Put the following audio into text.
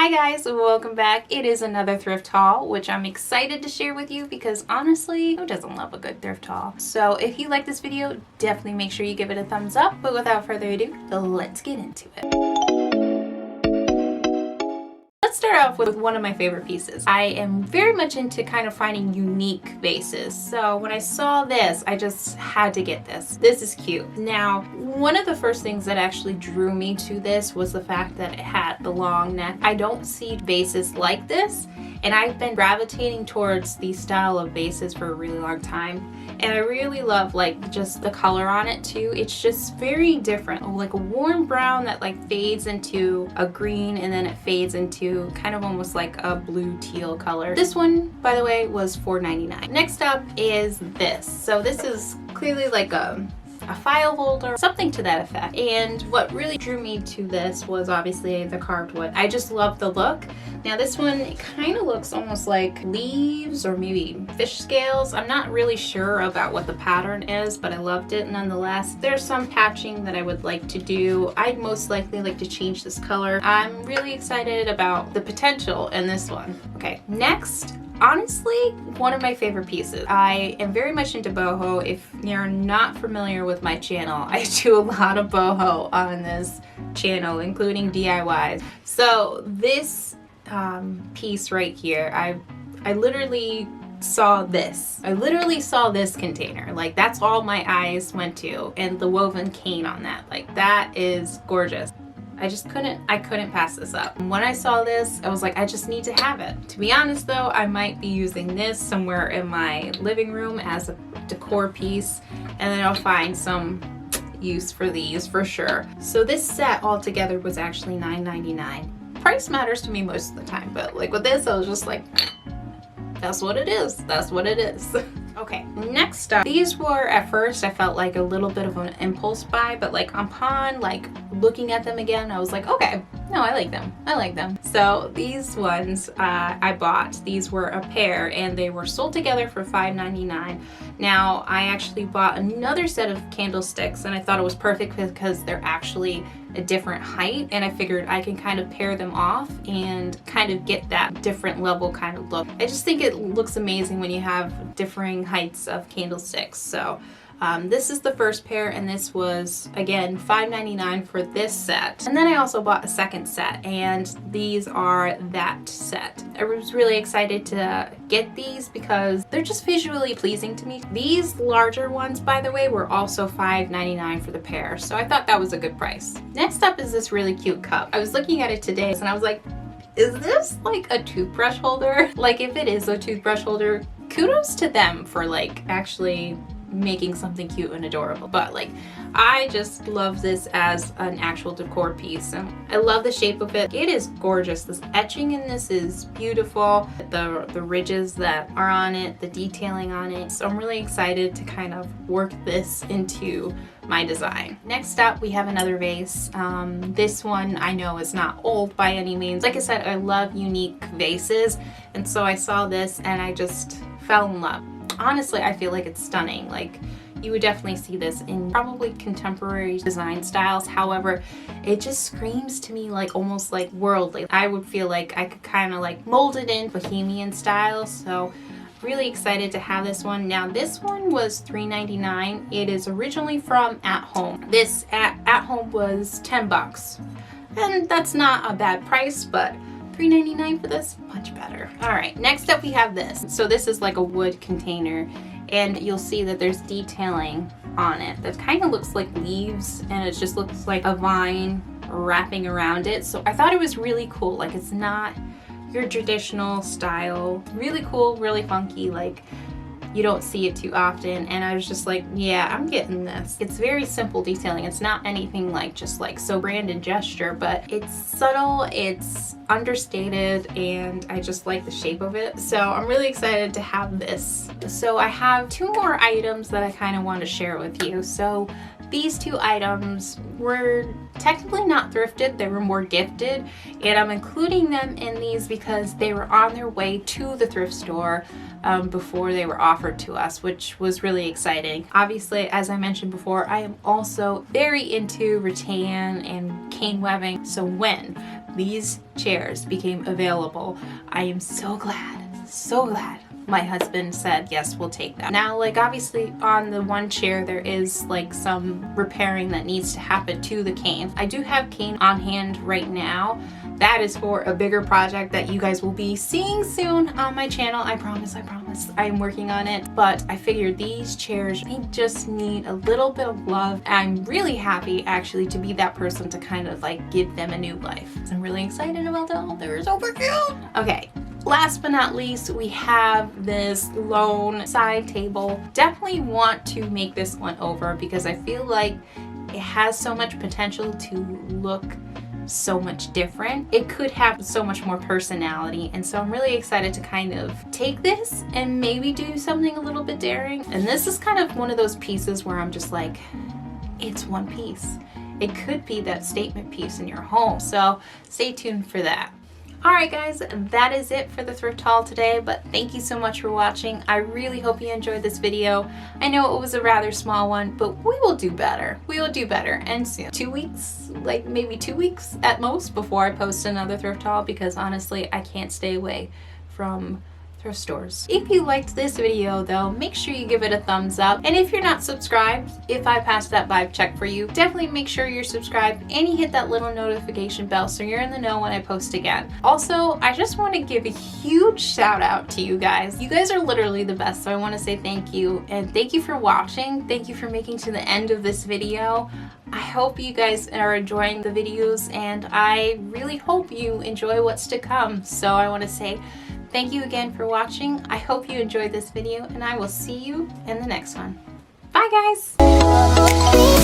Hi guys, welcome back. It is another thrift haul, which I'm excited to share with you because honestly, who doesn't love a good thrift haul? So if you like this video, definitely make sure you give it a thumbs up. But without further ado, let's get into it. Let's start off with one of my favorite pieces. I am very much into kind of finding unique vases. So when I saw this, I just had to get this. This is cute. Now, one of the first things that actually drew me to this was the fact that it had the long neck. I don't see vases like this, and I've been gravitating towards these style of vases for a really long time. And I really love like just the color on it too. It's just very different, like a warm brown that like fades into a green and then it fades into kind of almost like a blue teal color. This one, by the way, was $4.99. Next up is this. So this is clearly like a file holder, something to that effect. And what really drew me to this was obviously the carved wood. I just love the look. Now this one, it kind of looks almost like leaves or maybe fish scales. I'm not really sure about what the pattern is, but I loved it nonetheless. There's some patching that I would like to do. I'd most likely like to change this color. I'm really excited about the potential in this one. Okay, next, honestly, one of my favorite pieces. I am very much into boho. If you're not familiar with my channel, I do a lot of boho on this channel, including DIYs. So this piece right here, I literally saw this. I literally saw this container. Like that's all my eyes went to, and the woven cane on that. Like that is gorgeous. I couldn't pass this up. When I saw this, I was like, I just need to have it. To be honest though, I might be using this somewhere in my living room as a decor piece, and then I'll find some use for these for sure. So this set altogether was actually $9.99. Price matters to me most of the time, but like with this, I was just like, that's what it is. That's what it is. Okay, next up, these were at first I felt like a little bit of an impulse buy, but like upon like looking at them again, I was like, okay, no, I like them. I like them. So these ones I bought. These were a pair and they were sold together for $5.99. Now I actually bought another set of candlesticks and I thought it was perfect because they're actually a different height, and I figured I can kind of pair them off and kind of get that different level kind of look. I just think it looks amazing when you have differing heights of candlesticks. So this is the first pair, and this was again $5.99 for this set. And then I also bought a second set, and these are that set. I was really excited to get these because they're just visually pleasing to me. These larger ones, by the way, were also $5.99 for the pair, so I thought that was a good price. Next up is this really cute cup. I was looking at it today and I was like, is this like a toothbrush holder? Like if it is a toothbrush holder, kudos to them for like actually making something cute and adorable. But like I just love this as an actual decor piece, and I love the shape of it. It is gorgeous. This etching in this is beautiful. The ridges that are on it, the detailing on it. So I'm really excited to kind of work this into my design. Next up, we have another vase. This one I know is not old by any means. Like I said, I love unique vases, and so I saw this and I just fell in love. Honestly, I feel like it's stunning. Like you would definitely see this in probably contemporary design styles. However, it just screams to me like almost like worldly. I would feel like I could kind of like mold it in bohemian style. So really excited to have this one. Now this one was $3.99. It is originally from At Home. This at Home was 10 bucks. And that's not a bad price, but $3.99 for this, much better. All right, next up we have this. So this is like a wood container, and you'll see that there's detailing on it that kind of looks like leaves, and it just looks like a vine wrapping around it. So I thought it was really cool. Like it's not your traditional style. Really cool, really funky. Like you don't see it too often, and I was just like, yeah, I'm getting this. It's very simple detailing. It's not anything like just like so grand in gesture, but it's subtle, it's understated, and I just like the shape of it. So I'm really excited to have this. So I have two more items that I kind of want to share with you. So these two items were technically not thrifted, they were more gifted, and I'm including them in these because they were on their way to the thrift store before they were offered to us, which was really exciting. Obviously, as I mentioned before, I am also very into rattan and cane webbing. So when these chairs became available, I am so glad my husband said, yes, we'll take that. Now, like obviously on the one chair, there is like some repairing that needs to happen to the cane. I do have cane on hand right now. That is for a bigger project that you guys will be seeing soon on my channel. I promise. I am working on it. But I figured these chairs, they just need a little bit of love. I'm really happy actually to be that person to kind of like give them a new life. I'm really excited about them. They're super cute. Okay. Last but not least, we have this lone side table. Definitely want to make this one over because I feel like it has so much potential to look so much different. It could have so much more personality, and so I'm really excited to kind of take this and maybe do something a little bit daring. And this is kind of one of those pieces where I'm just like, it's one piece. It could be that statement piece in your home, so stay tuned for that. Alright guys, that is it for the thrift haul today, but thank you so much for watching. I really hope you enjoyed this video. I know it was a rather small one, but we will do better. We will do better, and soon. 2 weeks, like maybe 2 weeks at most before I post another thrift haul, because honestly, I can't stay away from thrift stores. If you liked this video though, make sure you give it a thumbs up. And if you're not subscribed, if I passed that vibe check for you, definitely make sure you're subscribed and you hit that little notification bell so you're in the know when I post again. Also, I just want to give a huge shout out to you guys. You guys are literally the best, so I want to say thank you. And thank you for watching. Thank you for making to the end of this video. I hope you guys are enjoying the videos, and I really hope you enjoy what's to come. So I want to say thank you again for watching. I hope you enjoyed this video, and I will see you in the next one. Bye guys!